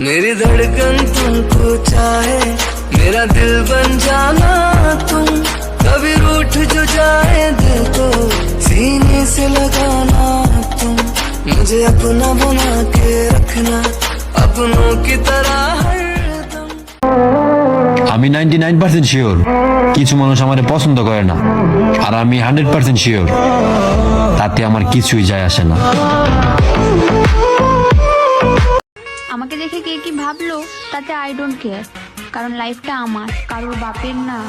मेरी धड़कन तुमको चाहे, मेरा दिल बन जाना तुम, कभी रूठ जो जाए दिल को सीने से लगाना तुम, मुझे अपना बना के रखना अपनों की तरह हरदम। আমি 99% শিওর কিছু মানুষ আমারে পছন্দ করে না, আর আমি 100% শিওর তাতে আমার কিছুই যায় আসে না। আমাকে দেখে কে কি ভাবলো তাতে আই ডোন্ট কেয়ার, কারণ লাইফটা আমার, কারোর বাপের না।